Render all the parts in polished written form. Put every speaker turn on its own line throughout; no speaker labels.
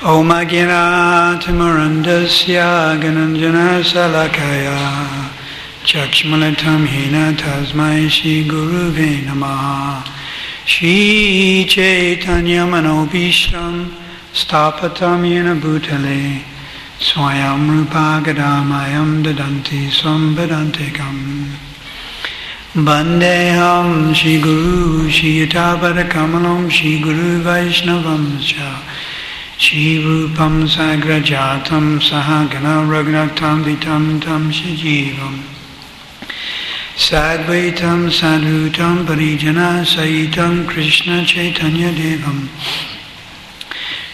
Om Ajnanatimurandasya Gananjana Salakaya Chakshmalatam Hina Tasmai Shri Guruve Namaha Shri Chaitanya Manobishram Stapatam Yena Bhutale Swayam Rupa Gadamayam Dadanti Swam Vedantikam Bandeham Shri Guru Shri Yatavada Kamalam Shri Guru Vaishnavam Cha Shri Rupam Sagrajatam Sahagana Raghunatam Vitam Tam Shijivam Sadvaitam Sadhutam Parijana Sahitam Krishna Chaitanya Devam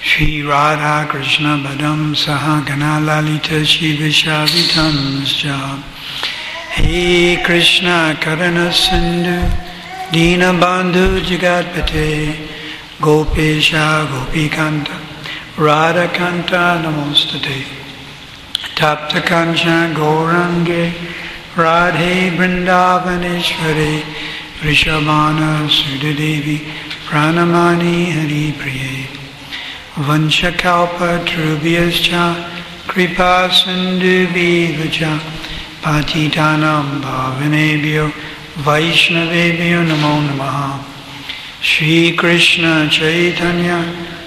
Shri Radha Krishna Badam Sahagana Lalita Shri Vishavitam Sja Hey Krishna Karana Sindhu Dina Bandhu Jagatpate Gopesha Gopikanta Radha Kanta Namostate Tapta Kancha Gaurange Radhe Vrindavaneshwari Rishabhana Sudadevi Pranamani Hari Priye Vanchakalpa Trubhyascha Kripa Sindhu Vivacha Patitanam Bhavanebhyo Vaishnavebhyo Namo Namaha Shri Krishna Chaitanya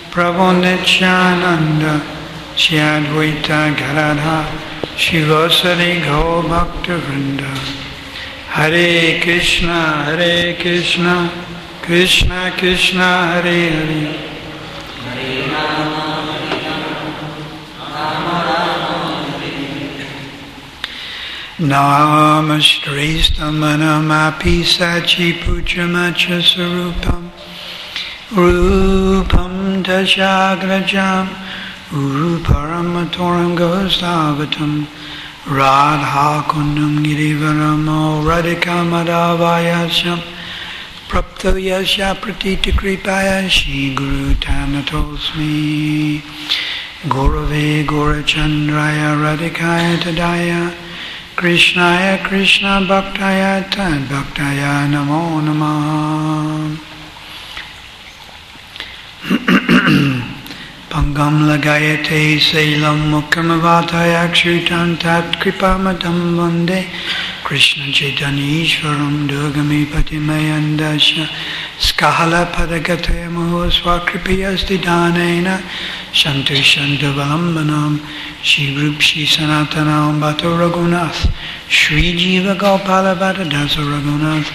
Prabhu Nityananda Shri Advaita Gadadhar Shivasari Gaur Bhakta Vrinda Hare Krishna Krishna Krishna Hare Hare Namaste Stamanamapi Sachi Puchamacha Sarupam Rupam Dashagrajam Uruparamatoram Gosavatam Radha Kundam Girivaramo Radhika Madhavayasam Prapto Yasha Pratita Kripaya Shri Guru Tanatosmi Gurave Gaurachandraya Radhikaya Tadaya Krishnaya Krishna Bhaktaya Tad Bhaktaya Namo Namah Pangam lagayate selam mukhamavatayak shrutan tat kripamadam vande Krishna Chaitanya Ishvaram Durgami Patimayandasya Skahala Padagataya Muho Swakripiyasti Dhanena Shantu Shantu Valambanam Shri Rup Shri Sanatanam Bhato Raghunath Shri Jiva Gopala Bhatta Dasa Raghunath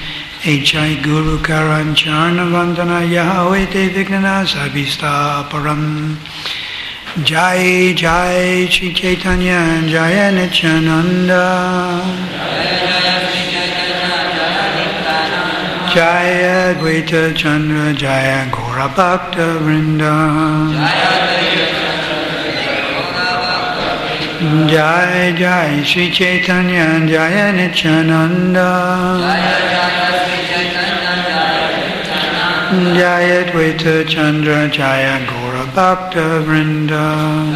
Echai Guru Karanchana Vandana Yahweh Te Vignana Sabhista Param Jai Jai Shri Chaitanya Jaya Nityananda Jaya Advaita Chandra Jaya Gaura Bhakta Vrinda Jai Jai Shri Chaitanya Jaya Nityananda Jaya Advaita Chandra Jaya Gaura Bhakta Vrinda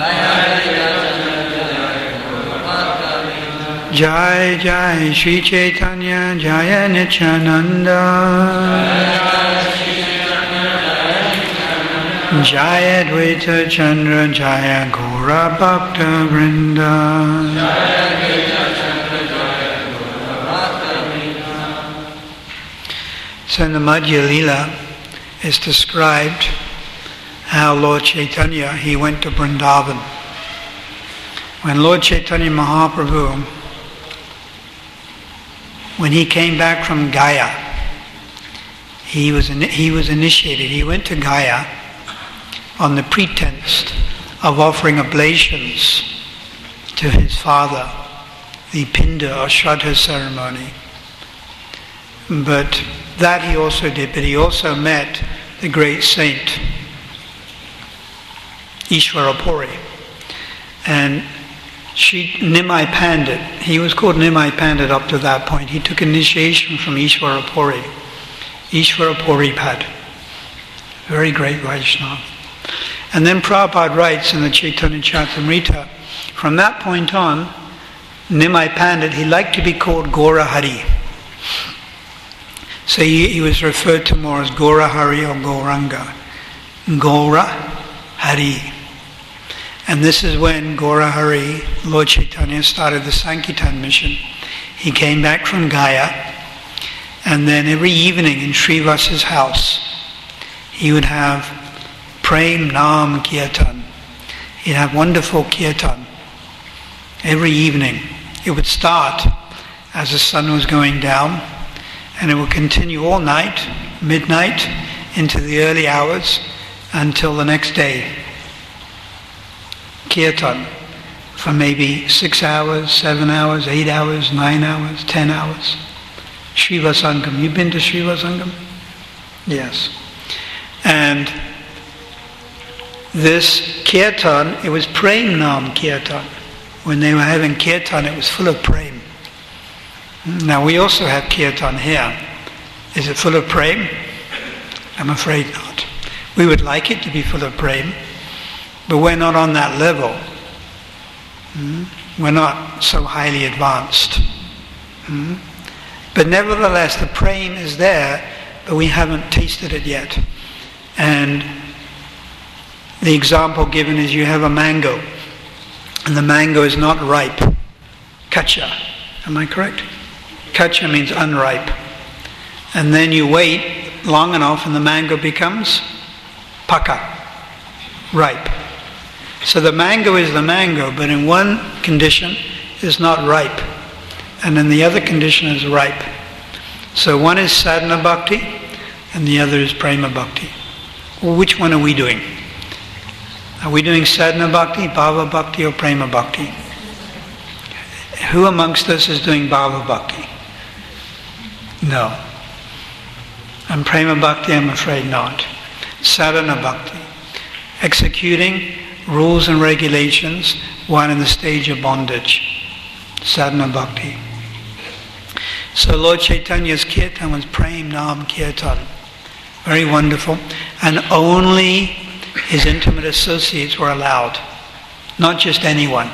Jai Jai Shri Chaitanya Jaya Nityananda Jaya Advaita Chandra Jaya Gaura Bhakta Vrinda So in the Madhya Lila is described how Lord Chaitanya, he went to Vrindavan. When Lord Chaitanya Mahaprabhu, when he came back from Gaya, he was initiated. He went to Gaya on the pretense of offering oblations to his father, the Pinda or Shraddha ceremony. But that he also did, but he also met the great saint, Ishwarapuri. And Nimai Pandit, he was called Nimai Pandit up to that point. He took initiation from Ishwarapuri. Ishwarapuri Pad. Very great Vaishnava. And then Prabhupada writes in the Chaitanya Charitamrita, from that point on, Nimai Pandit, he liked to be called Gaura Hari. So he was referred to more as Gaura Hari or Gauranga. Gaura Hari. And this is when Gaurahari, Lord Chaitanya, started the Sankirtan mission. He came back from Gaya, and then every evening in Srivas's house, he would have Prem Nam Kirtan. He'd have wonderful Kirtan every evening. It would start as the sun was going down, and it would continue all night, midnight, into the early hours, until the next day. Kirtan for maybe 6 hours, 7 hours, 8 hours, 9 hours, 10 hours. Shiva Sangam. You've been to Shiva Sangam? Yes. And this Kirtan, it was Prem Nam Kirtan. When they were having Kirtan, it was full of Prem. Now we also have Kirtan here. Is it full of Prem? I'm afraid not. We would like it to be full of Prem, but we're not on that level. We're not so highly advanced. But nevertheless, the Prem is there, but we haven't tasted it yet. And the example given is you have a mango, and the mango is not ripe. Kacha. Am I correct? Kacha means unripe. And then you wait long enough and the mango becomes paka, ripe. So the mango is the mango, but in one condition is not ripe, and in the other condition is ripe. So one is sadhana bhakti, and the other is prema bhakti. Well, which one are we doing? Are we doing sadhana bhakti, bhava bhakti, or prema bhakti? Who amongst us is doing bhava bhakti? No. And prema bhakti, I'm afraid not. Sadhana bhakti. Executing rules and regulations while in the stage of bondage. Sadhana bhakti. So Lord Chaitanya's kirtan was Prem Nam Kirtan. Very wonderful. And only his intimate associates were allowed. Not just anyone.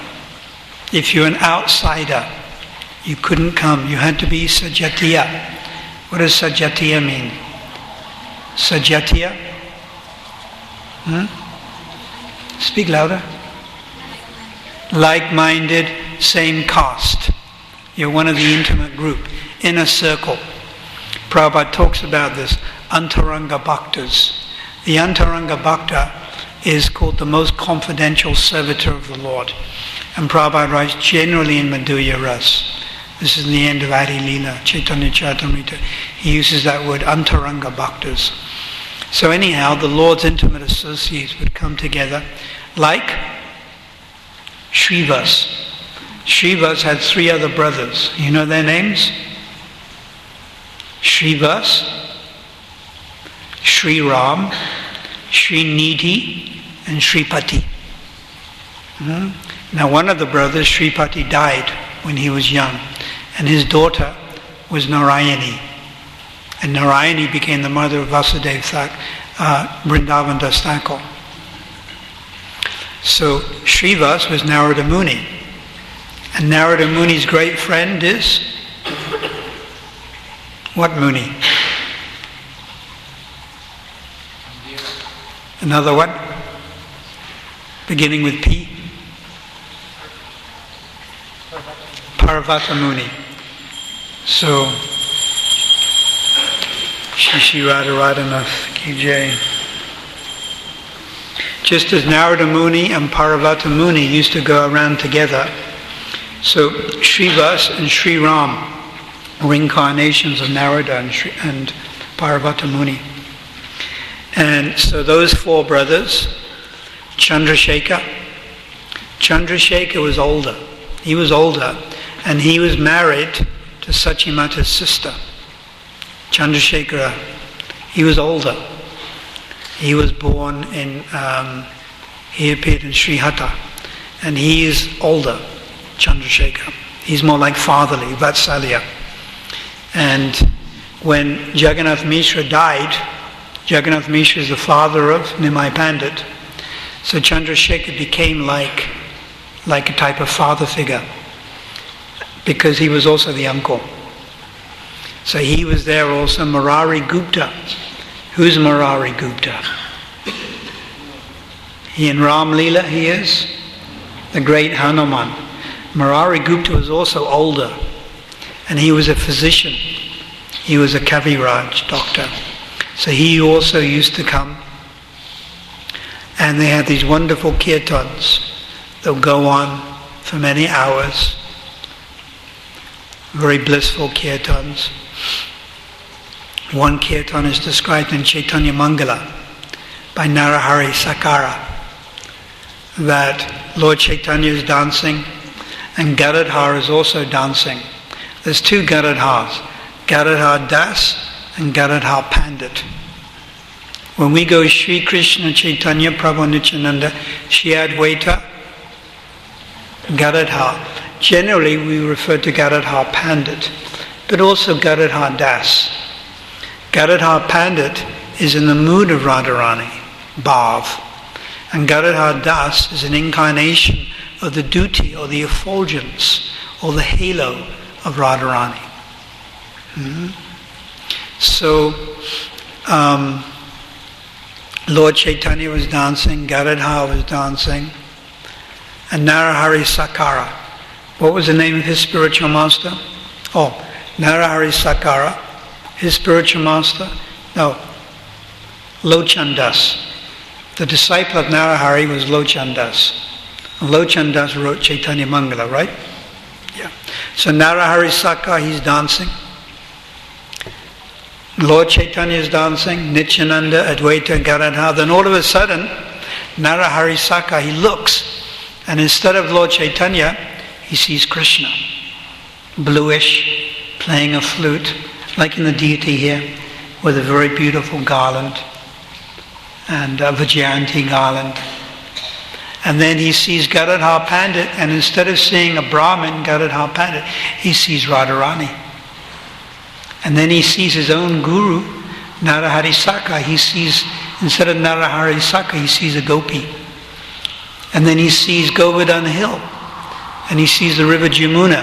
If you're an outsider, you couldn't come. You had to be Sajatiya. What does Sajatiya mean? Sajatiya? Speak louder. Like-minded, same caste. You're one of the intimate group, inner circle. Prabhupada talks about this, Antaranga Bhaktas. The Antaranga Bhakta is called the most confidential servitor of the Lord. And Prabhupada writes generally in Madhurya Ras. This is the end of Adi Leela, Chaitanya Charitamrita. He uses that word, Antaranga Bhaktas. So anyhow, the Lord's intimate associates would come together like Srivas. Srivas had 3 other brothers. You know their names? Srivas, Sri Ram, Sri Nidhi, and Sripati. Now one of the brothers, Sripati, died when he was young, and his daughter was Narayani. And Narayani became the mother of Vasudeva Vrindavan Das Thakur. So Srivas was Narada Muni. And Narada Muni's great friend is? What Muni? Another one? Beginning with P? Parvata Muni. So, Shishi Radharadhanath Ki Jai. Just as Narada Muni and Parvata Muni used to go around together, so Srivas and Sri Ram were incarnations of Narada and Parvata Muni. And so those 4 brothers, Chandrasekhar was older. He was older, and he was married to Sachimata's sister. Chandrasekhara, he was older. He was born in, he appeared in Srihata, and he is older, Chandrasekhar. He's more like fatherly, Vatsalya. And when Jagannath Mishra died, Jagannath Mishra is the father of Nimai Pandit, so Chandrasekhar became like a type of father figure, because he was also the uncle. So he was there also, Murari Gupta. Who's Murari Gupta? He in Ram Leela, he is? the great Hanuman. Murari Gupta was also older, and he was a physician. He was a Kaviraj doctor. So he also used to come, and they had these wonderful kirtans that would go on for many hours, very blissful kirtans. One kirtan is described in Chaitanya Mangala by Narahari Sakara, that Lord Chaitanya is dancing and Gadadhar is also dancing. There's two Gadadhars, Gadadhar Das and Gadadhar Pandit. When we go Sri Krishna Chaitanya Prabhu Nityananda, Shri Advaita, Gadadhar, generally we refer to Gadadhar Pandit, but also Gadadhar Das. Gadadhar Pandit is in the mood of Radharani, Bhav, and Gadadhar Das is an incarnation of the duty or the effulgence or the halo of Radharani. So Lord Chaitanya was dancing, Gadadhar was dancing, and Narahari Sakara. What was the name of his spiritual master? Oh, Narahari Sakara. His spiritual master? No, Lochandas. The disciple of Narahari was Lochandas. Lochandas wrote Chaitanya Mangala, right? Yeah. So Narahari Sakara, he's dancing. Lord Chaitanya is dancing, Nityananda, Advaita, Gadadhar. Then all of a sudden, Narahari Sakara, he looks, and instead of Lord Chaitanya, he sees Krishna, bluish, playing a flute, like in the deity here, with a very beautiful garland, and a Vajayanti garland. And then he sees Gadadhar Pandit, and instead of seeing a Brahmin, Gadadhar Pandit, he sees Radharani. And then he sees his own guru, Narahari Sakara. He sees, instead of Narahari Sakara, he sees a gopi. And then he sees Govardhan Hill, and he sees the river Jamuna,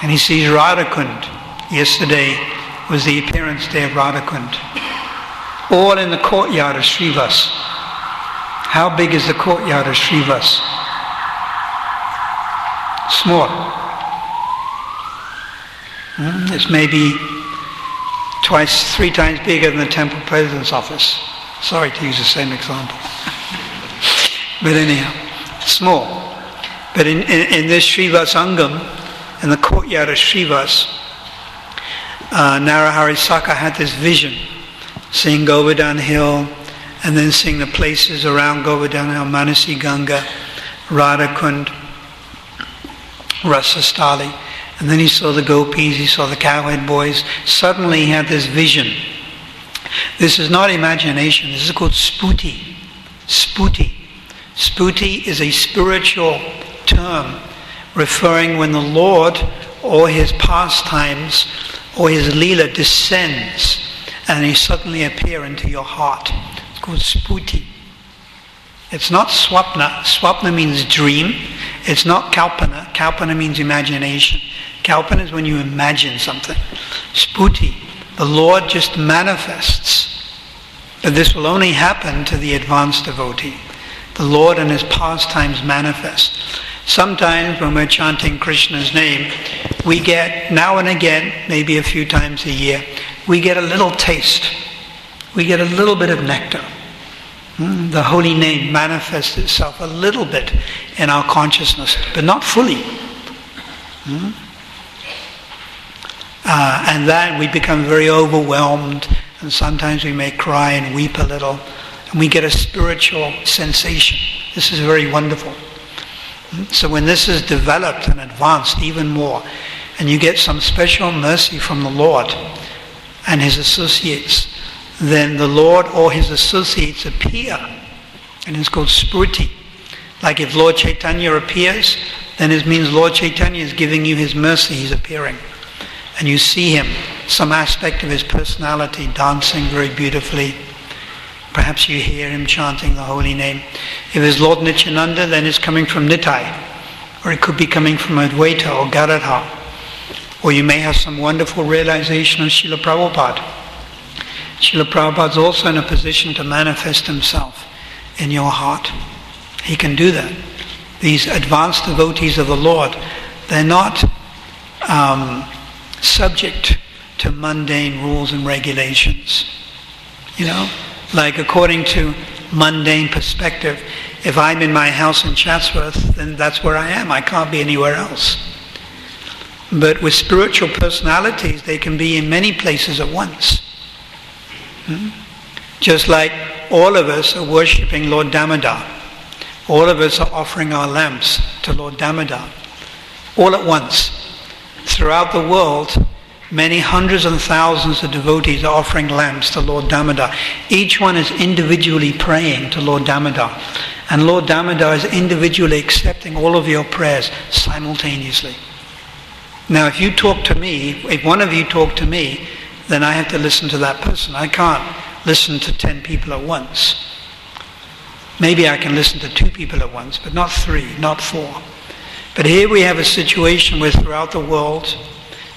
and he sees Radhakund. Yesterday was the appearance day of Radhakund. All in the courtyard of Srivas. How big is the courtyard of Srivas? Small. It's maybe three times bigger than the temple president's office. Sorry to use the same example. But anyhow, small. But in this Srivas Angam, in the courtyard of Srivas, Narahari Sakara had this vision, seeing Govardhan Hill, and then seeing the places around Govardhan Hill, Manasi Ganga, Radhakund, Rasastali. And then he saw the gopis, he saw the cowhead boys. Suddenly he had this vision. This is not imagination, this is called sputi. Sputi. Sputi is a spiritual term referring when the Lord or his pastimes or his lila descends and he suddenly appear into your heart. It's called sputi. It's not swapna. Swapna means dream. It's not kalpana. Kalpana means imagination. Kalpana is when you imagine something. Sputi, the Lord just manifests. But this will only happen to the advanced devotee. The Lord and his pastimes manifest. Sometimes when we're chanting Krishna's name, we get, now and again, maybe a few times a year, we get a little taste. We get a little bit of nectar. The holy name manifests itself a little bit in our consciousness, but not fully. And then we become very overwhelmed, and sometimes we may cry and weep a little, and we get a spiritual sensation. This is very wonderful. So when this is developed and advanced even more, and you get some special mercy from the Lord and his associates, then the Lord or his associates appear, and it's called spruti. Like if Lord Chaitanya appears, then it means Lord Chaitanya is giving you his mercy, he's appearing. And you see him, some aspect of his personality, dancing very beautifully. Perhaps you hear him chanting the holy name. If it's Lord Nityananda, then it's coming from Nitai, or it could be coming from Advaita or Gadadhar. Or you may have some wonderful realization of Srila Prabhupada. Srila Prabhupada is also in a position to manifest himself in your heart. He can do that. these advanced devotees of the Lord, they're not subject to mundane rules and regulations. Like according to mundane perspective, if I'm in my house in Chatsworth, then that's where I am. I can't be anywhere else. But with spiritual personalities, they can be in many places at once. Just like all of us are worshipping Lord Damodar. All of us are offering our lamps to Lord Damodar. All at once. Throughout the world, many hundreds and thousands of devotees are offering lamps to Lord Damodar. Each one is individually praying to Lord Damodar. And Lord Damodar is individually accepting all of your prayers simultaneously. Now, if you talk to me, if one of you talk to me, then I have to listen to that person. I can't listen to 10 people at once. Maybe I can listen to 2 people at once, but not 3, not 4. But here we have a situation where throughout the world,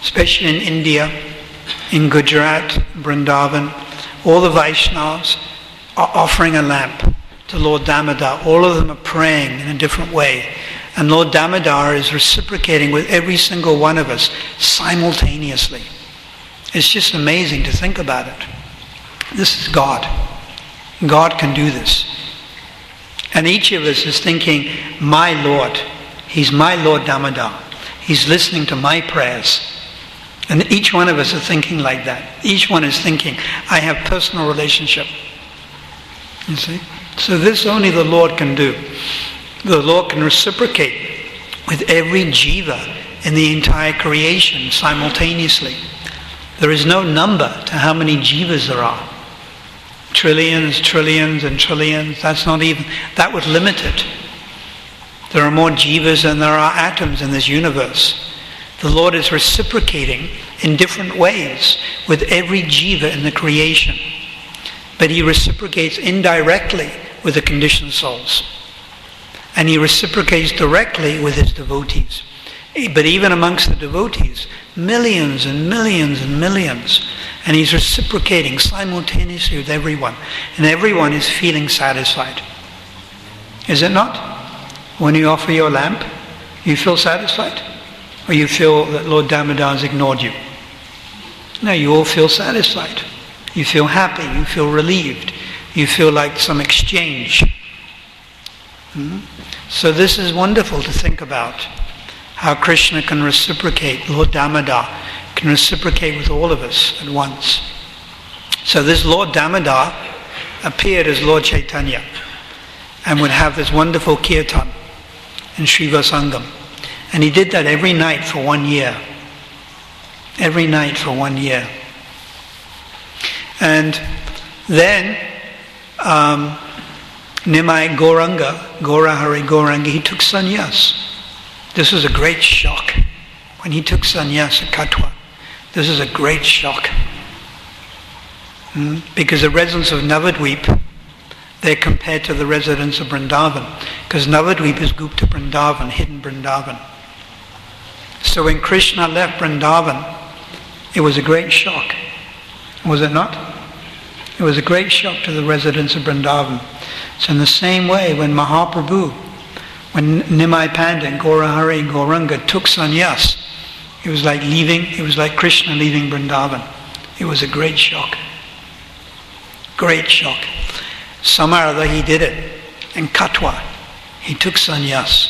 especially in India, in Gujarat, Vrindavan, all the Vaishnavas are offering a lamp to Lord Damodar. All of them are praying in a different way. And Lord Damodar is reciprocating with every single one of us simultaneously. It's just amazing to think about it. This is God. God can do this. And each of us is thinking, my Lord, He's my Lord Damodar. He's listening to my prayers. And each one of us are thinking like that. Each one is thinking, I have personal relationship. You see? So this only the Lord can do. The Lord can reciprocate with every jiva in the entire creation simultaneously. There is no number to how many jivas there are. Trillions, trillions, and trillions. That would limit it. There are more jivas than there are atoms in this universe. The Lord is reciprocating in different ways with every jiva in the creation. But He reciprocates indirectly with the conditioned souls. And He reciprocates directly with His devotees. But even amongst the devotees, millions and millions and millions. And He's reciprocating simultaneously with everyone. And everyone is feeling satisfied. Is it not? When you offer your lamp, you feel satisfied? Or you feel that Lord Damodar has ignored you? No, you all feel satisfied. You feel happy. You feel relieved. You feel like some exchange. So this is wonderful to think about. How Krishna can reciprocate, Lord Damodar can reciprocate with all of us at once. So this Lord Damodar appeared as Lord Chaitanya and would have this wonderful kirtan in Sriva Sangam. And he did that every night for 1 year. Every night for 1 year. And then Nimai Gauranga, Gaura Hari Gauranga, he took sannyas. This was a great shock when he took sannyas at Katwa. This is a great shock. Because the residents of Navadvip, they're compared to the residents of Vrindavan. Because Navadvip is Gupta Vrindavan, hidden Vrindavan. So when Krishna left Vrindavan, it was a great shock. Was it not? It was a great shock to the residents of Vrindavan. So in the same way, when Mahaprabhu, when Nimai Panda and Gaurahari and Gauranga took sannyas, it was like Krishna leaving Vrindavan. It was a great shock. Great shock. Somehow or other he did it. In Katwa, he took sannyas.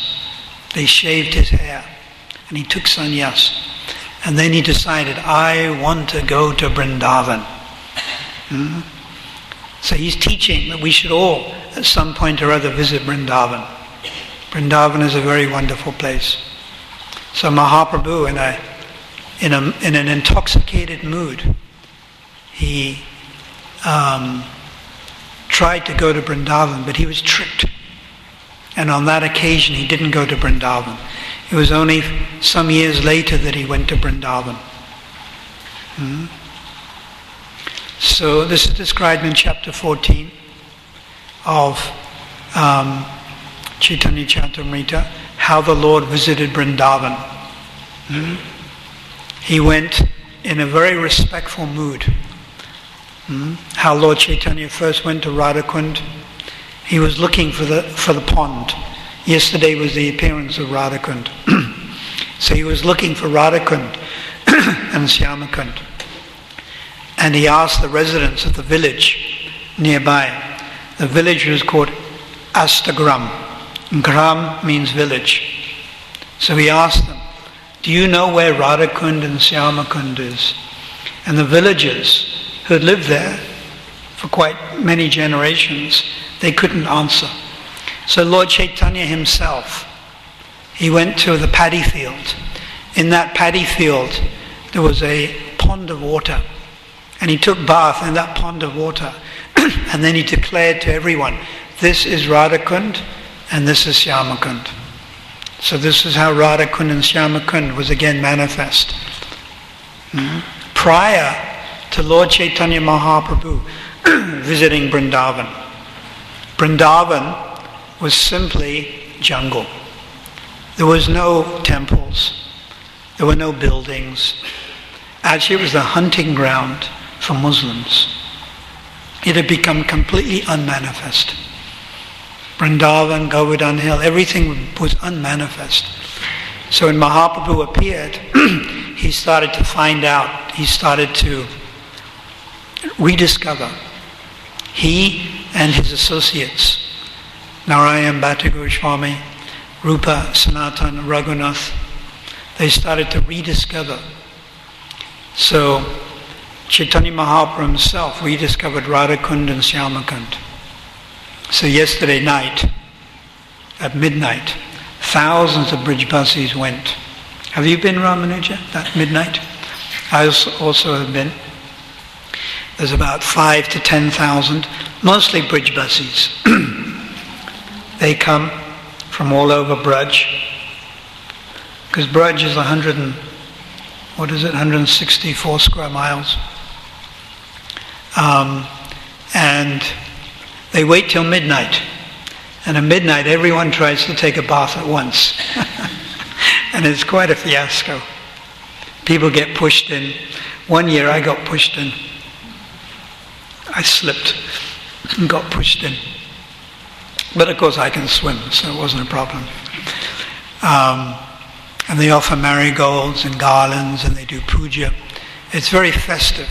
They shaved his hair and he took sannyas. And then he decided, I want to go to Vrindavan. So he's teaching that we should all, at some point or other, visit Vrindavan. Vrindavan is a very wonderful place. So Mahaprabhu, in an intoxicated mood, he tried to go to Vrindavan, but he was tricked. And on that occasion, he didn't go to Vrindavan. It was only some years later that he went to Vrindavan. So this is described in chapter 14 of Chaitanya Charitamrita, how the Lord visited Vrindavan. He went in a very respectful mood. How Lord Chaitanya first went to Radhakund. He was looking for the pond. Yesterday was the appearance of Radhakund. So he was looking for Radhakund and Shyamakund. And he asked the residents of the village nearby. The village was called Astagram. Gram means village. So he asked them, do you know where Radhakund and Shyamakund is? And the villagers who had lived there for quite many generations, they couldn't answer. So Lord Chaitanya himself, he went to the paddy field. In that paddy field, there was a pond of water. And he took bath in that pond of water. And then he declared to everyone, this is Radhakund and this is Shyamakund. So this is how Radhakund and Shyamakund was again manifest. Prior to Lord Chaitanya Mahaprabhu visiting Vrindavan. Vrindavan was simply jungle. There was no temples. There were no buildings. Actually, it was the hunting ground for Muslims. It had become completely unmanifest. Vrindavan, Govardhan Hill, everything was unmanifest. So when Mahaprabhu appeared, he started to find out, he started to rediscover. He and his associates, Narayan Bhatta Goswami, Rupa, Sanatana, Raghunath, they started to rediscover. So Chaitanya Mahaprabhu himself rediscovered Radhakund and Shyamakund. So yesterday night, at midnight, thousands of Brijbasis went. Have you been, Ramanuja, that midnight? I also have been. There's about 5,000 to 10,000, mostly Brijbasis. They come from all over Braj, because Braj is 164 square miles. And they wait till midnight. And at midnight, everyone tries to take a bath at once. And it's quite a fiasco. People get pushed in. One year I got pushed in. I slipped and got pushed in. But of course I can swim, so it wasn't a problem. And they offer marigolds and garlands and they do puja. It's very festive.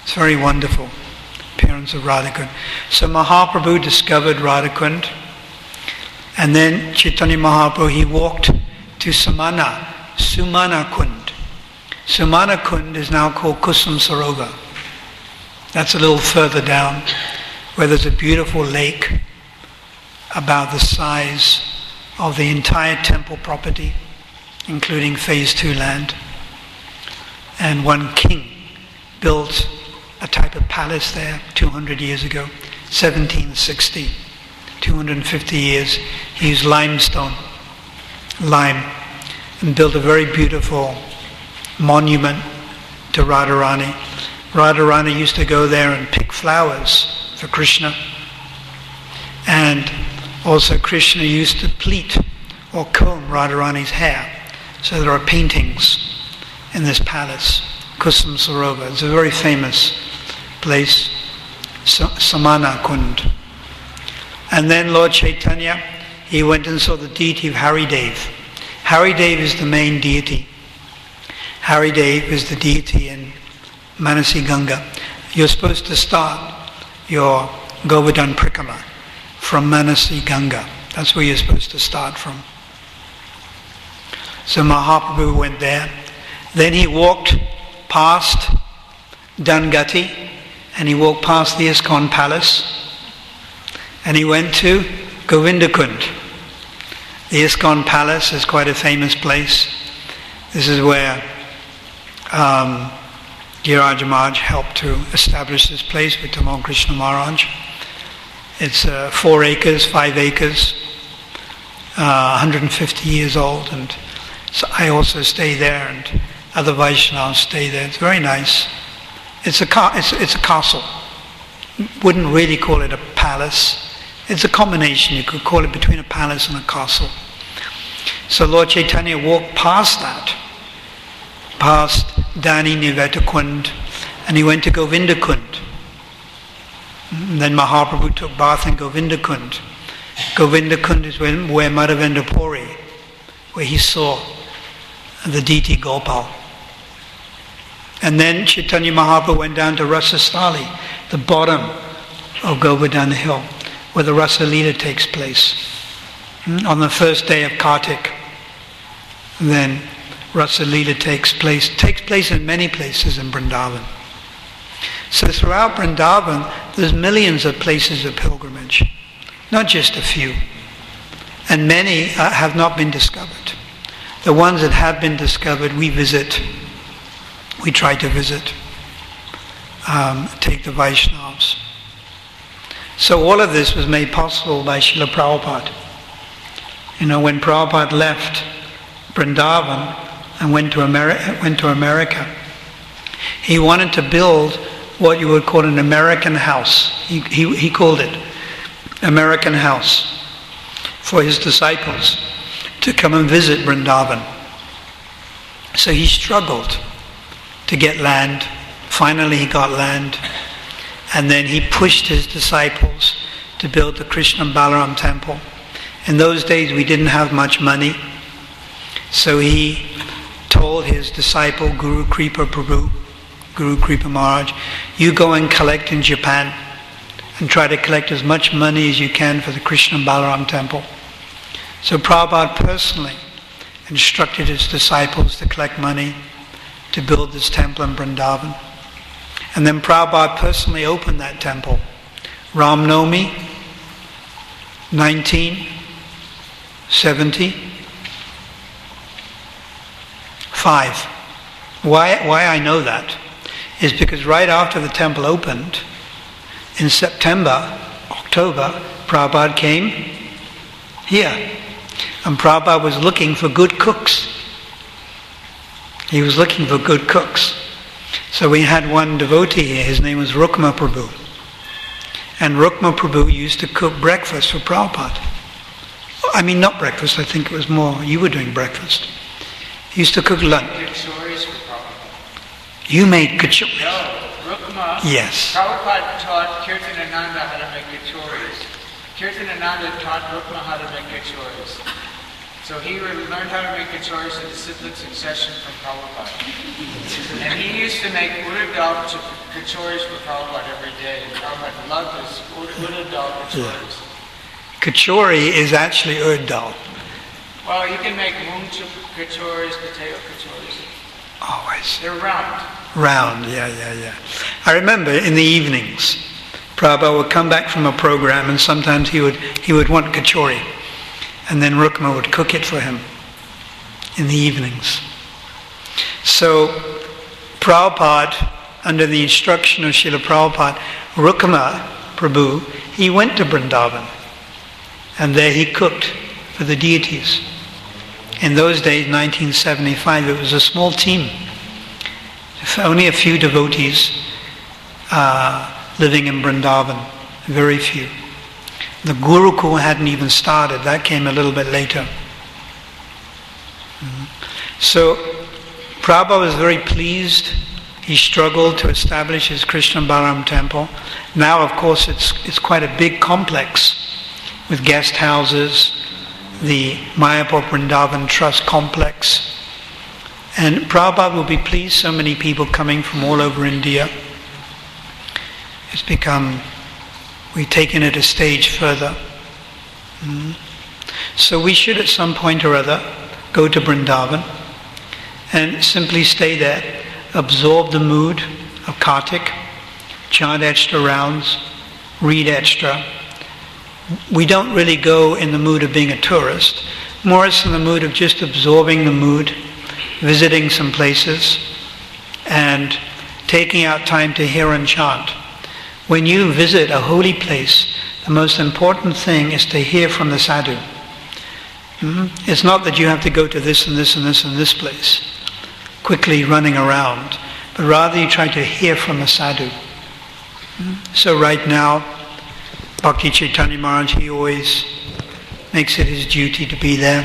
It's very wonderful. Appearance of Radhakund. So Mahaprabhu discovered Radhakund. And then Chaitanya Mahaprabhu, he walked to Sumana Kund. Sumana Kund is now called Kusum Sarovar. That's a little further down, where there's a beautiful lake about the size of the entire temple property, including phase 2 land. And one king built a type of palace there 200 years ago, 1760, 250 years. He used lime, and built a very beautiful monument to Radharani. Radharani used to go there and pick flowers for Krishna. And also Krishna used to pleat or comb Radharani's hair. So there are paintings in this palace, Kusum Sarovar. It's a very famous place, Samana Kund. And then Lord Chaitanya, he went and saw the deity of Haridev. Haridev is the main deity. Haridev is the deity in Manasi Ganga. You're supposed to start your Govardhan Prikrama from Manasi Ganga. That's where you're supposed to start from. So Mahaprabhu went there. Then he walked past Dangati and he walked past the ISKCON Palace and he went to Govindakund. The ISKCON Palace is quite a famous place. This is where Giraj Maharaj helped to establish this place with Tamal Krishna Maharaj. It's 4 acres, 5 acres, 150 years old, and so I also stay there, and other Vaishnavas stay there. It's very nice. It's a castle. Wouldn't really call it a palace. It's a combination. You could call it between a palace and a castle. So Lord Chaitanya walked past that, past Dani Nivetakund, and he went to Govindakund. And then Mahaprabhu took bath in Govindakund. Govinda Kund is where Madhavendra Puri, where he saw the deity Gopal. And then Chaitanya Mahaprabhu went down to Rasasthali, the bottom of Govardhan Hill, where the Rasa Leela takes place. On the first day of Kartik, then Rasa Leela takes place in many places in Vrindavan. So throughout Vrindavan, there's millions of places of pilgrimage, not just a few. And many have not been discovered. The ones that have been discovered, we visit. We try to visit. Take the Vaishnavas. So all of this was made possible by Srila Prabhupada. When Prabhupada left Vrindavan and went to America, he wanted to build what you would call an American house. He called it American house for his disciples to come and visit Vrindavan. So he struggled to get land. Finally he got land, and then he pushed his disciples to build the Krishna and Balaram temple. In those days we didn't have much money, so he told his disciple Guru Kripa Maharaj, you go and collect in Japan and try to collect as much money as you can for the Krishna and Balaram temple. So Prabhupada personally instructed his disciples to collect money to build this temple in Vrindavan. And then Prabhupada personally opened that temple. Ram Navami, 1975. Why I know that is because right after the temple opened, in September, October, Prabhupada came here. And Prabhupada was looking for good cooks. He was looking for good cooks. So we had one devotee here, his name was Rukma Prabhu. And Rukma Prabhu used to cook breakfast for Prabhupada. I mean, not breakfast, I think it was more, you were doing breakfast. He used to cook lunch.
Kachoris for Prabhupada.
You made kachoris?
No, Rukma.
Yes.
Prabhupada taught Kirtanananda how to make kachoris. Kirtanananda taught Rukma how to make kachoris. So he learned how to make kachoris in disciplined succession from Prabhupada. And he used to make urad dal kachoris for Prabhupada every day. And Prabhupada loved his urad dal kachoris.
Kachori is actually urad dal.
Well, you can make moong kachoris, potato kachoris.
Oh, I see.
They're round.
Round, yeah. I remember in the evenings, Prabhupada would come back from a program and sometimes he would want kachori. And then Rukma would cook it for him in the evenings. So Prabhupada, under the instruction of Srila Prabhupada, Rukma Prabhu, he went to Vrindavan. And there he cooked for the deities. In those days, 1975, it was a small team. Only a few devotees living in Vrindavan, very few. The Gurukul hadn't even started, that came a little bit later. So Prabhupada was very pleased. He struggled to establish his Krishna Balaram temple. Now, of course, it's quite a big complex with guest houses, the Mayapur Vrindavan Trust complex. And Prabhupada will be pleased, so many people coming from all over India. We've taken it a stage further. So we should at some point or other go to Vrindavan and simply stay there, absorb the mood of Kartik, chant extra rounds, read extra. We don't really go in the mood of being a tourist, more it's in the mood of just absorbing the mood, visiting some places, and taking out time to hear and chant. When you visit a holy place, the most important thing is to hear from the sadhu. It's not that you have to go to this and this and this and this place, quickly running around, but rather you try to hear from the sadhu. So right now, Bhakti Chaitanya Maharaj, he always makes it his duty to be there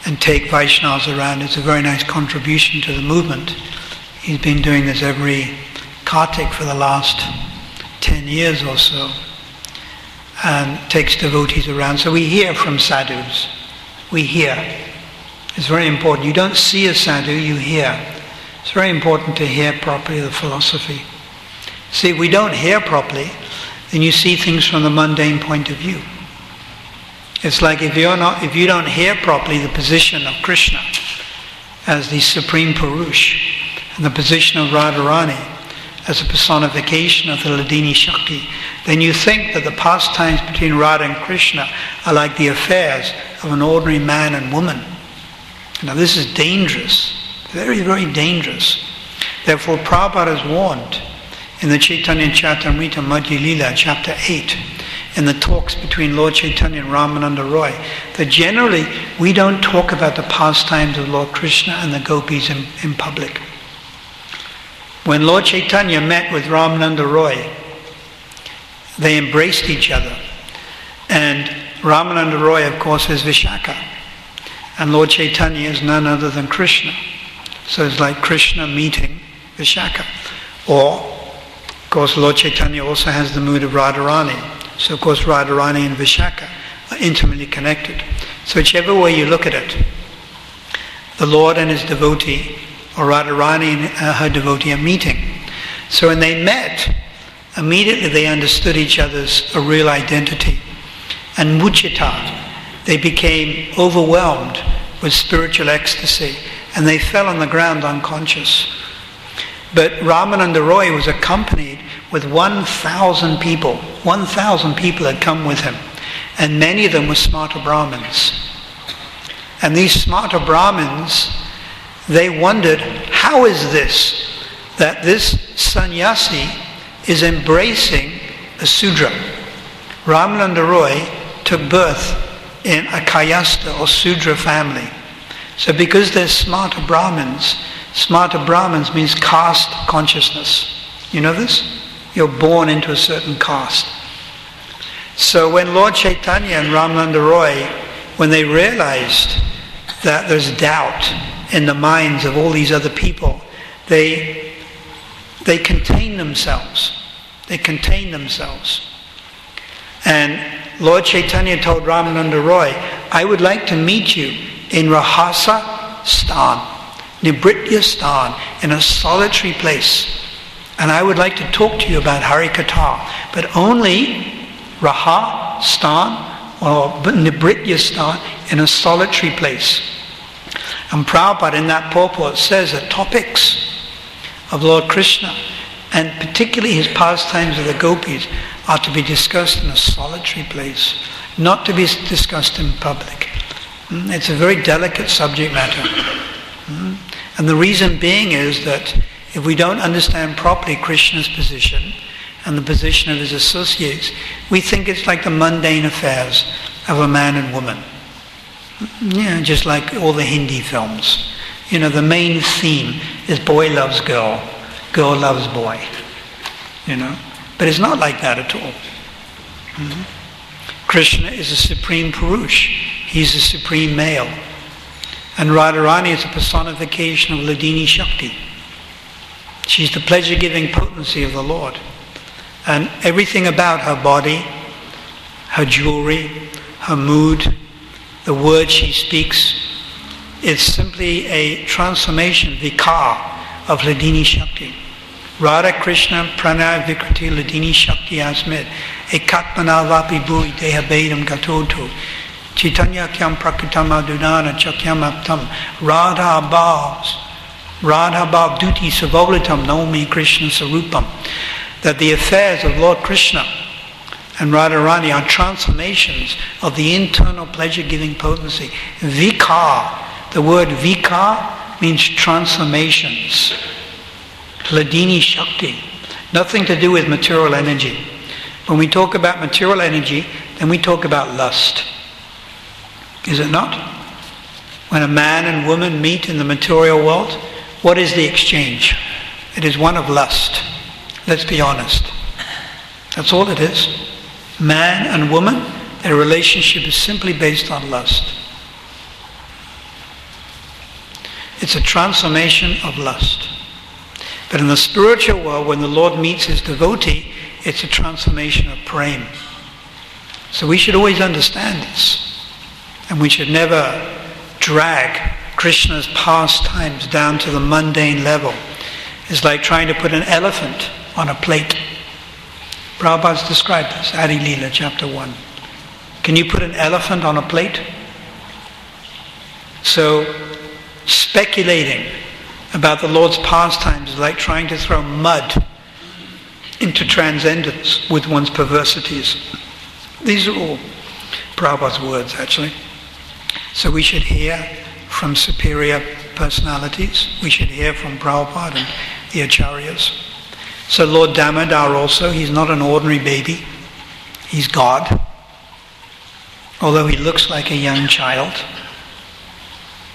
and take Vaishnavas around. It's a very nice contribution to the movement. He's been doing this every Kartik for the last 10 years or so. and takes devotees around. So we hear from sadhus. We hear. It's very important. You don't see a sadhu, you hear. It's very important to hear properly the philosophy. See, if we don't hear properly, then you see things from the mundane point of view. It's like if you don't hear properly the position of Krishna as the Supreme Purush, and the position of Radharani as a personification of the Ladini Shakti, then you think that the pastimes between Radha and Krishna are like the affairs of an ordinary man and woman. Now this is dangerous, very, very dangerous. Therefore Prabhupada has warned in the Chaitanya Charitamrita Madhya Lila, chapter 8, in the talks between Lord Chaitanya and Ramananda Roy, that generally we don't talk about the pastimes of Lord Krishna and the gopis in public. When Lord Chaitanya met with Ramananda Roy, they embraced each other. And Ramananda Roy, of course, is Vishaka. And Lord Chaitanya is none other than Krishna. So it's like Krishna meeting Vishaka. Or, of course, Lord Chaitanya also has the mood of Radharani. So, of course, Radharani and Vishaka are intimately connected. So whichever way you look at it, the Lord and his devotee, or Radharani and her devotee, are meeting. So when they met, immediately they understood each other's real identity. And muchitat, they became overwhelmed with spiritual ecstasy, and they fell on the ground unconscious. But Ramananda Roy was accompanied with 1,000 people. 1,000 people had come with him, and many of them were smarta Brahmins. And these smarta Brahmins, they wondered, how is this that this sannyasi is embracing a Sudra? Ramananda Roy took birth in a Kayastha or Sudra family. So because they're smarta Brahmins means caste consciousness. You know this? You're born into a certain caste. So when Lord Chaitanya and Ramananda Roy, when they realized that there's doubt in the minds of all these other people, they contain themselves. They contain themselves. And Lord Chaitanya told Ramananda Roy, I would like to meet you in Rahasa Stan, Nibritya Stan, in a solitary place. And I would like to talk to you about Harikatha, but only Raha Stan or Nibritya Stan, in a solitary place. And Prabhupada in that purport says that topics of Lord Krishna, and particularly his pastimes of the gopis, are to be discussed in a solitary place, not to be discussed in public. It's a very delicate subject matter. And the reason being is that if we don't understand properly Krishna's position and the position of his associates, we think it's like the mundane affairs of a man and woman. Yeah, just like all the Hindi films. You know, the main theme is boy loves girl, girl loves boy. You know, but it's not like that at all. Krishna is a supreme Purush. He's a supreme male. And Radharani is a personification of Ladini Shakti. She's the pleasure-giving potency of the Lord. And everything about her body, her jewelry, her mood, the words she speaks, is simply a transformation, vikar, of Ladini Shakti. Radha Krishna pranay vikriti Ladini Shakti asmit ekatmana vapi bhui deha bedam gatotu Chaitanya kyam prakritam adunana chakyam aptam Radha bhav duti savolitam naomi Krishna sarupam. That the affairs of Lord Krishna and Radharani are transformations of the internal pleasure-giving potency. Vikar, the word vikar means transformations. Ladini Shakti, nothing to do with material energy. When we talk about material energy, then we talk about lust. Is it not? When a man and woman meet in the material world, what is the exchange? It is one of lust. Let's be honest. That's all it is. Man and woman, their relationship is simply based on lust. It's a transformation of lust. But in the spiritual world, when the Lord meets his devotee, it's a transformation of prema. So we should always understand this. And we should never drag Krishna's pastimes down to the mundane level. It's like trying to put an elephant on a plate. Prabhupada's described this, Adi Leela, chapter 1. Can you put an elephant on a plate? So, speculating about the Lord's pastimes is like trying to throw mud into transcendence with one's perversities. These are all Prabhupada's words, actually. So we should hear from superior personalities. We should hear from Prabhupada and the Acharyas. So Lord Damodar also, he's not an ordinary baby. He's God. Although he looks like a young child,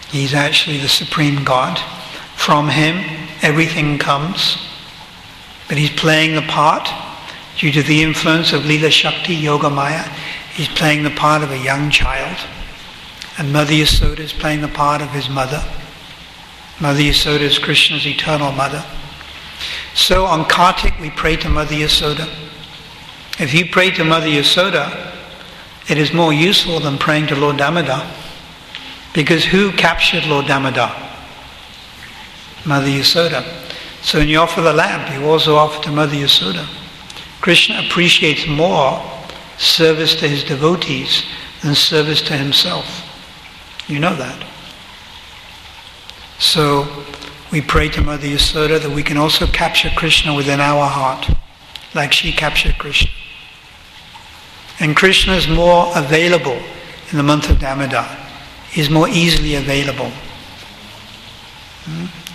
he's actually the Supreme God. From him, everything comes. But he's playing the part, due to the influence of Leela Shakti, Yoga Maya, he's playing the part of a young child. And Mother Yasoda is playing the part of his mother. Mother Yasoda is Krishna's eternal mother. So on Kartik we pray to Mother Yasoda. If you pray to Mother Yasoda, it is more useful than praying to Lord Damodar. Because who captured Lord Damodar? Mother Yasoda. So when you offer the lamp, you also offer to Mother Yasoda. Krishna appreciates more service to his devotees than service to himself. You know that. So we pray to Mother Yasoda that we can also capture Krishna within our heart, like she captured Krishna. And Krishna is more available in the month of Damodar. He is more easily available.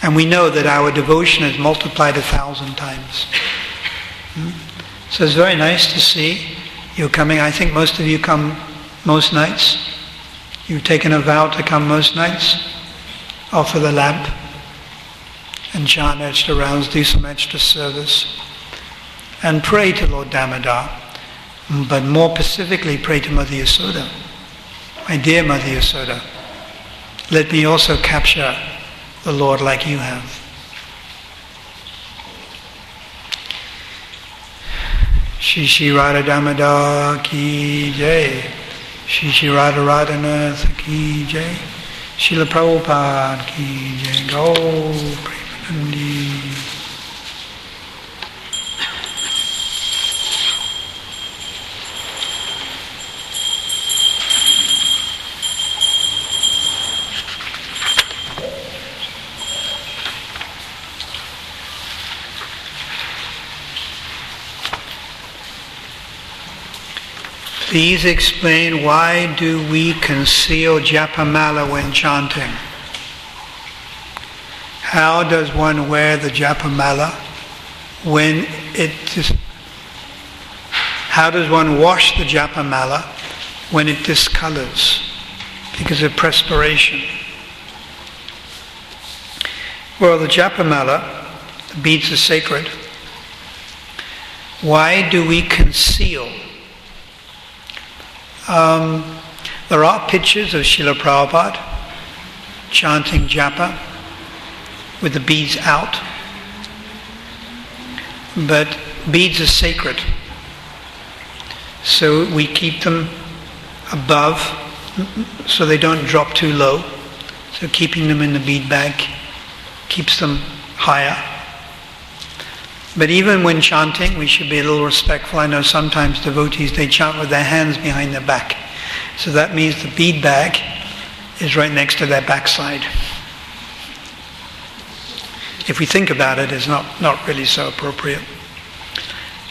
And we know that our devotion is multiplied 1,000 times. So it's very nice to see you coming. I think most of you come most nights. You've taken a vow to come most nights. Offer the lamp and chant extra rounds, do some extra service. And pray to Lord Damodar. But more specifically, pray to Mother Yasoda. My dear Mother Yasoda, let me also capture the Lord like you have. Shri Shri Radha Damodar ki jai. Shri Shri Radha Radhanath ki jai. Srila Prabhupada ki jai. Go Premanandi. Please explain, why do we conceal japamala when chanting? How does one wear the japamala when how does one wash the japamala when it discolors because of perspiration? Well, the japamala, the beads are sacred. Why do we conceal? There are pictures of Srila Prabhupada chanting japa with the beads out. But beads are sacred. So we keep them above so they don't drop too low. So keeping them in the bead bag keeps them higher. But even when chanting, we should be a little respectful. I know sometimes devotees, they chant with their hands behind their back. So that means the bead bag is right next to their backside. If we think about it, it's not really so appropriate.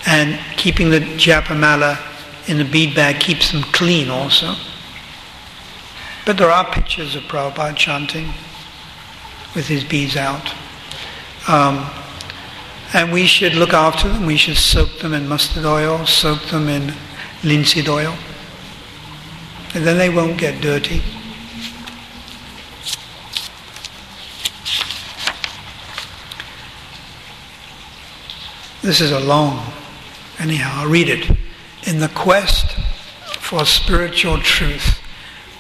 And keeping the japamala in the bead bag keeps them clean also. But there are pictures of Prabhupada chanting with his beads out. And we should look after them. We should soak them in mustard oil, soak them in linseed oil. And then they won't get dirty. This is a long, anyhow, I'll read it. In the quest for spiritual truth,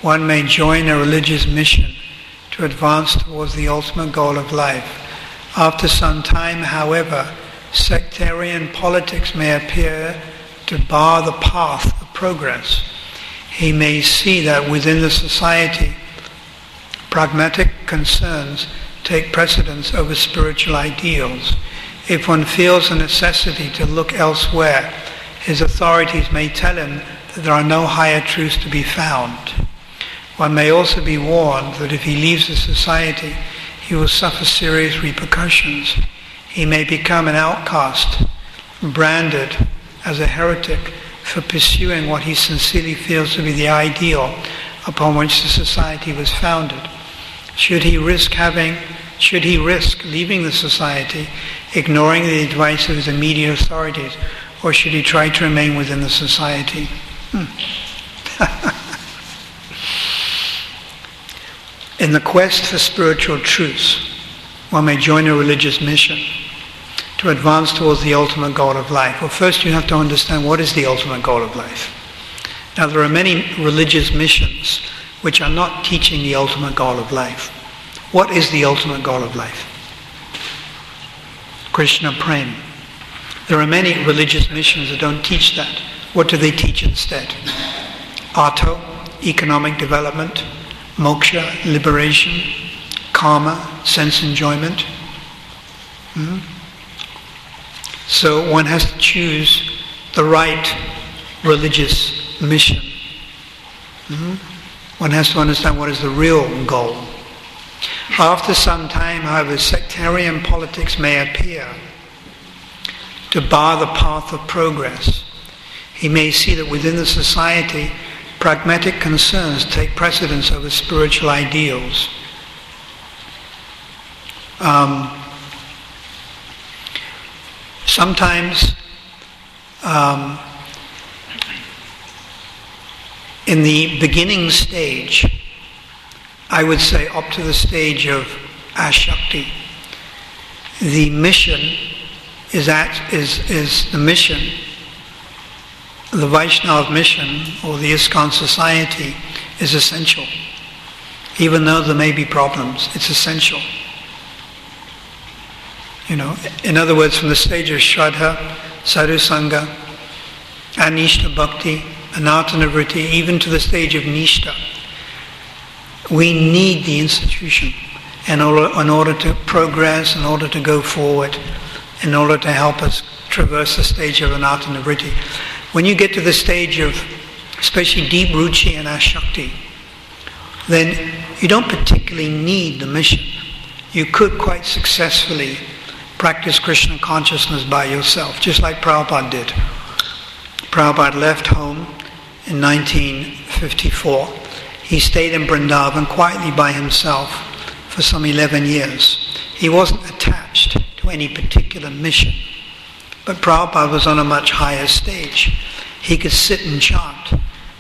one may join a religious mission to advance towards the ultimate goal of life. After some time, however, sectarian politics may appear to bar the path of progress, he may see that within the society, pragmatic concerns take precedence over spiritual ideals. If one feels a necessity to look elsewhere, his authorities may tell him that there are no higher truths to be found. One may also be warned that if he leaves the society, he will suffer serious repercussions. He may become an outcast, branded as a heretic for pursuing what he sincerely feels to be the ideal upon which the society was founded. Should he risk leaving the society, ignoring the advice of his immediate authorities, or should he try to remain within the society? In the quest for spiritual truths, one may join a religious mission to advance towards the ultimate goal of life. Well, first you have to understand what is the ultimate goal of life. Now, there are many religious missions which are not teaching the ultimate goal of life. What is the ultimate goal of life? Krishna Prem. There are many religious missions that don't teach that. What do they teach instead? Artho, economic development, moksha, liberation, karma, sense enjoyment. So one has to choose the right religious mission. One has to understand what is the real goal. After some time, however, sectarian politics may appear to bar the path of progress. He may see that within the society, pragmatic concerns take precedence over spiritual ideals. Sometimes in the beginning stage, I would say up to the stage of Ashakti, the mission is the mission, the Vaishnava mission or the ISKCON society is essential. Even though there may be problems, it's essential. In other words, from the stage of Shraddha, Sadhu Sangha, Anishta Bhakti, Anartha Nivritti, even to the stage of Nishta, we need the institution in order to progress, in order to go forward, in order to help us traverse the stage of Anartha Nivritti. When you get to the stage of especially deep ruchi and ashakti, then you don't particularly need the mission. You could quite successfully practice Krishna consciousness by yourself, just like Prabhupada did. Prabhupada left home in 1954. He stayed in Vrindavan quietly by himself for some 11 years. He wasn't attached to any particular mission. But Prabhupada was on a much higher stage. He could sit and chant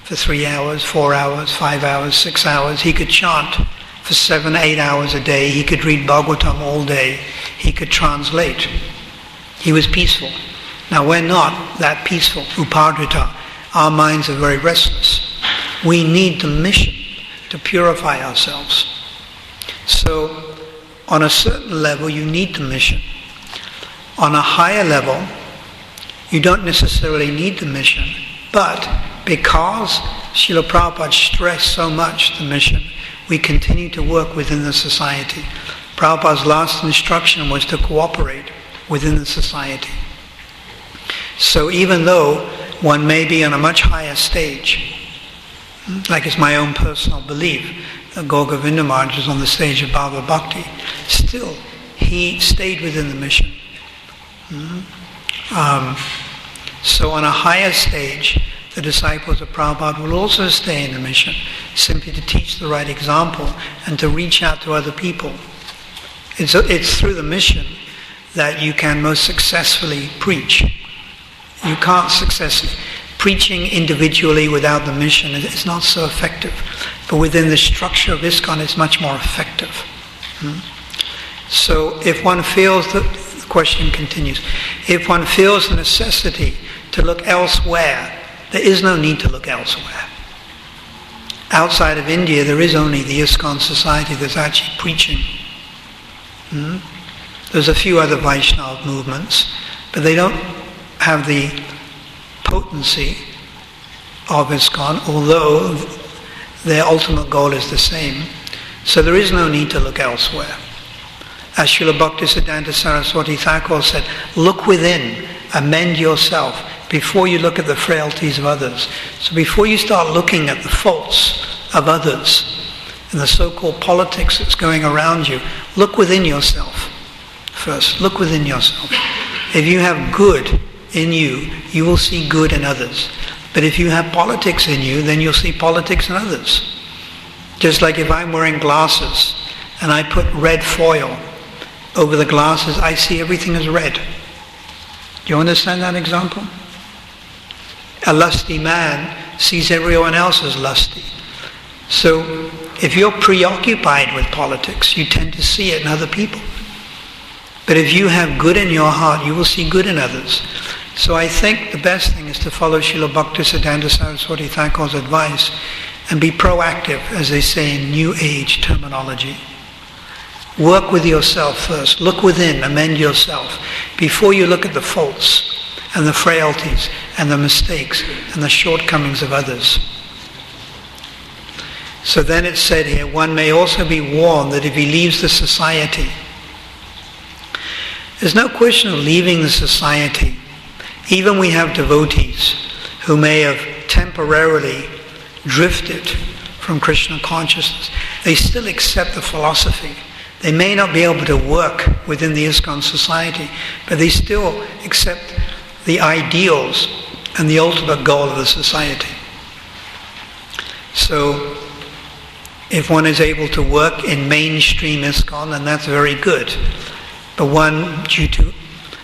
for 3 hours, 4 hours, 5 hours, 6 hours. He could chant for 7, 8 hours a day. He could read Bhagavatam all day. He could translate. He was peaceful. Now we're not that peaceful. Upadrita. Our minds are very restless. We need the mission to purify ourselves. So on a certain level you need the mission. On a higher level, you don't necessarily need the mission, but because Srila Prabhupada stressed so much the mission, we continue to work within the society. Prabhupada's last instruction was to cooperate within the society. So even though one may be on a much higher stage, like it's my own personal belief that Gaur Govinda Maharaj was on the stage of Bhava Bhakti, still he stayed within the mission. So on a higher stage, the disciples of Prabhupada will also stay in the mission, simply to teach the right example and to reach out to other people. It's through the mission that you can most successfully preach. You can't successfully. Preaching individually without the mission is not so effective. But within the structure of ISKCON, it's much more effective. So if one feels the question continues. If one feels the necessity to look elsewhere, there is no need to look elsewhere. Outside of India, there is only the ISKCON society that's actually preaching. There's a few other Vaishnava movements, but they don't have the potency of ISKCON, although their ultimate goal is the same. So there is no need to look elsewhere. As Srila Bhaktisiddhanta Saraswati Thakur said, look within, amend yourself before you look at the frailties of others. So before you start looking at the faults of others and the so-called politics that's going around you, look within yourself first. Look within yourself. If you have good in you, you will see good in others. But if you have politics in you, then you'll see politics in others. Just like if I'm wearing glasses and I put red foil over the glasses, I see everything as red. Do you understand that example? A lusty man sees everyone else as lusty. So if you're preoccupied with politics, you tend to see it in other people. But if you have good in your heart, you will see good in others. So I think the best thing is to follow Srila Bhaktisiddhanta Saraswati Thakur's advice and be proactive, as they say in New Age terminology. Work with yourself first. Look within, amend yourself before you look at the faults and the frailties and the mistakes and the shortcomings of others. So then it's said here, one may also be warned that if he leaves the society, there's no question of leaving the society. Even we have devotees who may have temporarily drifted from Krishna consciousness. They still accept the philosophy. They may not be able to work within the ISKCON society, but they still accept the ideals and the ultimate goal of the society. So if one is able to work in mainstream ISKCON, then that's very good. But one, due to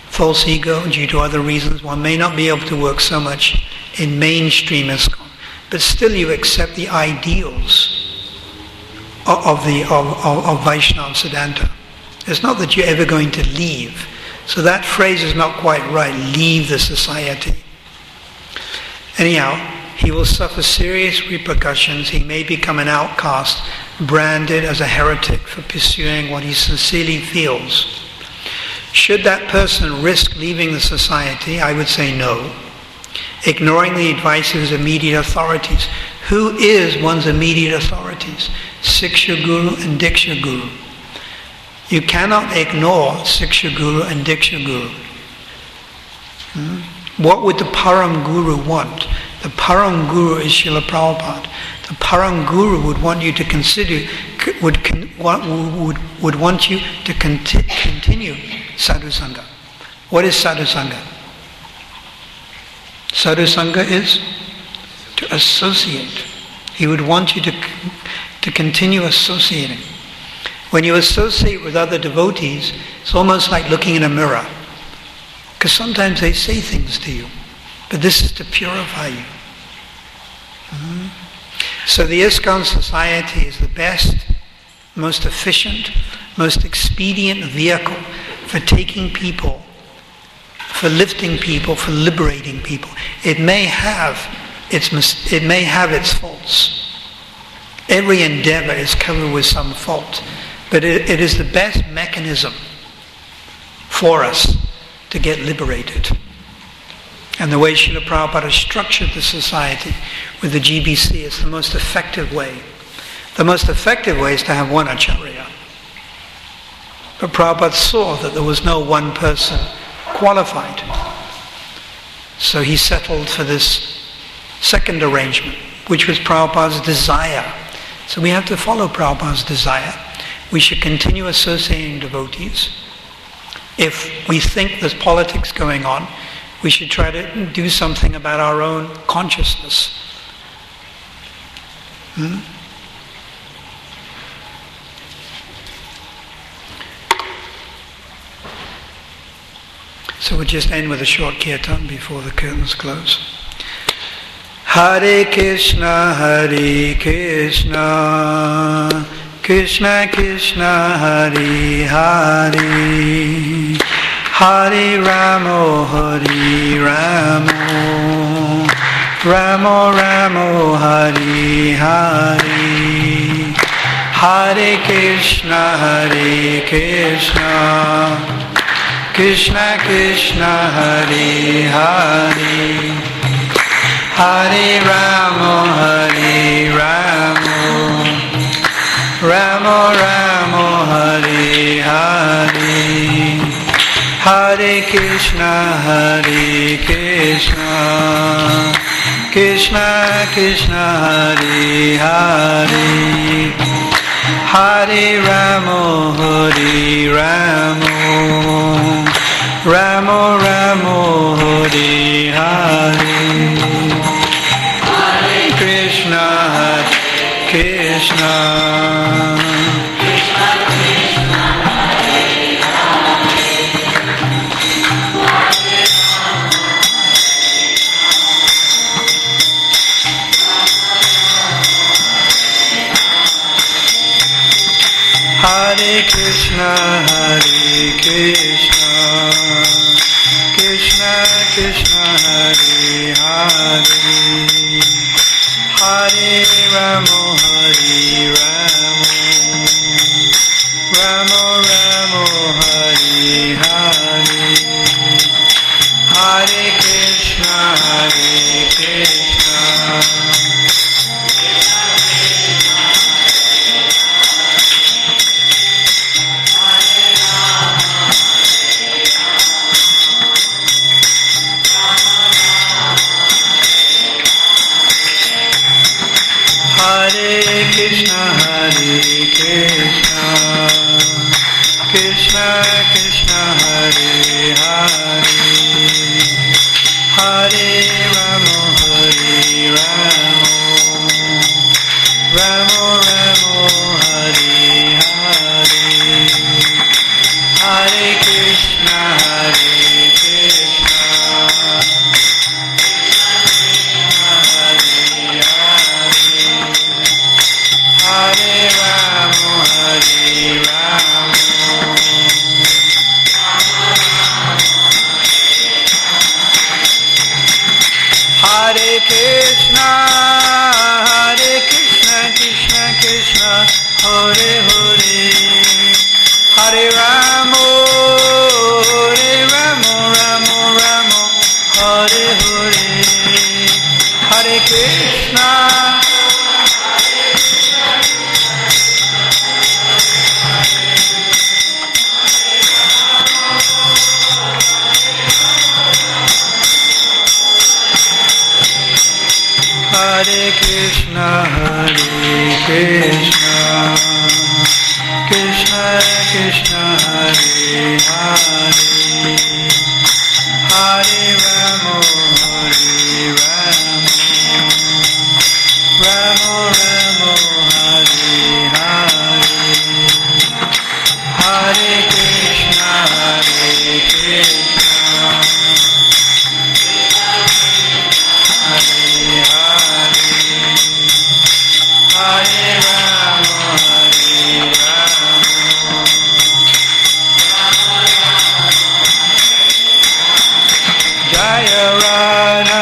false ego, due to other reasons, one may not be able to work so much in mainstream ISKCON. But still you accept the ideals of Vaishnava Siddhanta. It's not that you're ever going to leave. So that phrase is not quite right, leave the society. Anyhow, he will suffer serious repercussions. He may become an outcast, branded as a heretic for pursuing what he sincerely feels. Should that person risk leaving the society? I would say no. Ignoring the advice of his immediate authorities. Who is one's immediate authorities? Siksha Guru and Diksha Guru. You cannot ignore Siksha Guru and Diksha Guru. What would the Param Guru want? The Param Guru is Srila Prabhupada. The Param Guru would want you to consider, would want you to continue Sadhu Sangha. What is Sadhu Sangha? Sadhu Sangha is to associate. He would want you to continue associating. When you associate with other devotees, it's almost like looking in a mirror. Because sometimes they say things to you, but this is to purify you. So the ISKCON society is the best, most efficient, most expedient vehicle for taking people, for lifting people, for liberating people. It may have its faults. Every endeavor is covered with some fault, but it is the best mechanism for us to get liberated. And the way Srila Prabhupada has structured the society with the GBC is the most effective way. The most effective way is to have one acharya. But Prabhupada saw that there was no one person qualified. So he settled for this second arrangement, which was Prabhupada's desire. So we have to follow Prabhupada's desire. We should continue associating devotees. If we think there's politics going on, we should try to do something about our own consciousness. So we'll just end with a short kirtan before the curtains close. Hare Krishna, Krishna Krishna, Hare Hare, Hare Ramo, Hare Ramo, Ramo Ramo, Hare Hare, Hare Krishna, Krishna Krishna, Hare Hare, Hare Ramo, Hare Ramo, Ramo Ramo, Hare Hare, Hare Krishna, Hare Krishna, Krishna Krishna, Hare Hare, Hare Ramo, Hare Ramo, Ramo Ramo, Hare Hare, Hare Krishna, Hare Krishna, Hare Krishna, Hare Krishna, Krishna Krishna, Hare Hare, Hare Ramo, Hare Ramo, Ramo Ramo, Hare Hare, Hare Krishna, Hare Krishna, Hare Krishna, Hare Krishna, Krishna Krishna, Hare Hare, Hare Ramo, Hare Ramo, Ramo Ramo, Hare Hare, Hare Krishna, Hare Krishna, Hare Ramo, Hare Ramo, Hare Krishna, Krishna Krishna, Hare Hare, Hare Ramo, Ramo Ramo, Hare Hare, Hare Krishna, Hare Krishna, Hare Krishna, Krishna Krishna, Hare Hare, Hare Ramo, Hare Ramo, Ramo Ramo, Hare Hare, Hare Krishna, Hare Krishna, Hare Hare Ramo, Hare Ramo, Jaya Radha,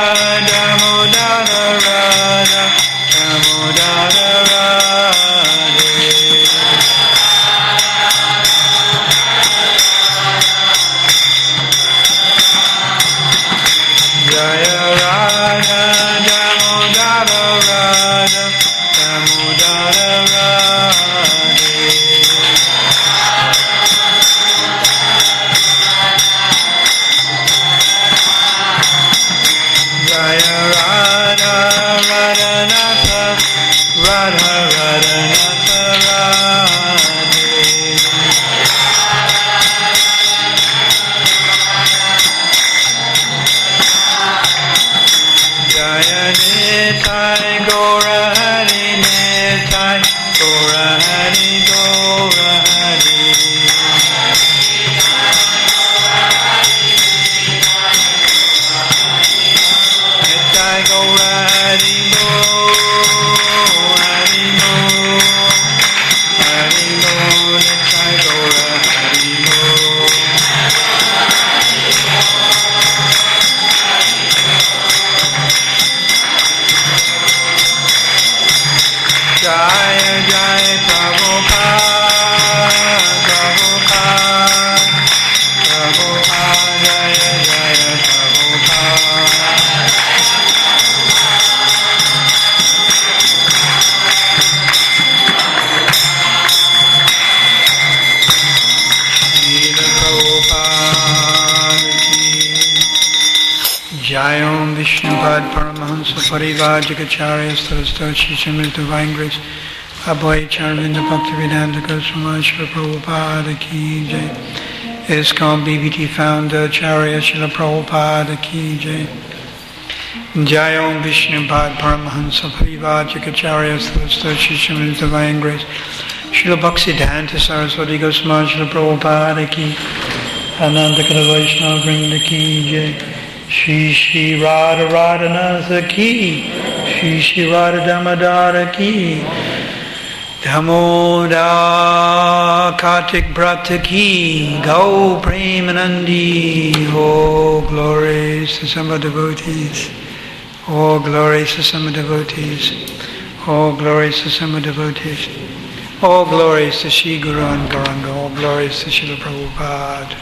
Damodara Radha, Damodara Radhe, Jaya Radha, Damodara Radha, Damodara Radhe, Jaya Radha, Radhanatha, Radha Radhanatha Radhe, Jaya Nitai, Gaura Hari Nitai, Gaura Hari, Gaura Hari, Nitai Gaura Hari Mo, Hari Mo, Hari Mo, Nitai Gaura Hari Mo, Jaya Jaya Prabhupada, Prabhupada, Prabhupada, Jaya Jaya Prabhupada, Jayom Vishnupad Paramahansa Parivajikacharya Saraswati Simrita Vangris Abhay Charvinda Bhaktivedanta Goswami Srila Prabhupada Ki Jai. ISKCON BBT founder Acharya Srila Prabhupada Ki Jai. Jayom Vishnupad Paramahansa Parivajikacharya Saraswati Simrita Vangris Srila Bhaktivedanta Saraswati Goswami Srila Prabhupada Ki. Anandakara Vaishnava Vrinda Ki Jai. Shri Shri Radha Radhanatha Ki. Shri Shri Radha Damadara Ki. Damoda Kartik Brata Ki. Gau Premanandi. Oh glories to some devotees. Oh glories to some devotees. Oh glories to some devotees. All glories to Shri Guru and Gauranga. All glories to Srila Prabhupada.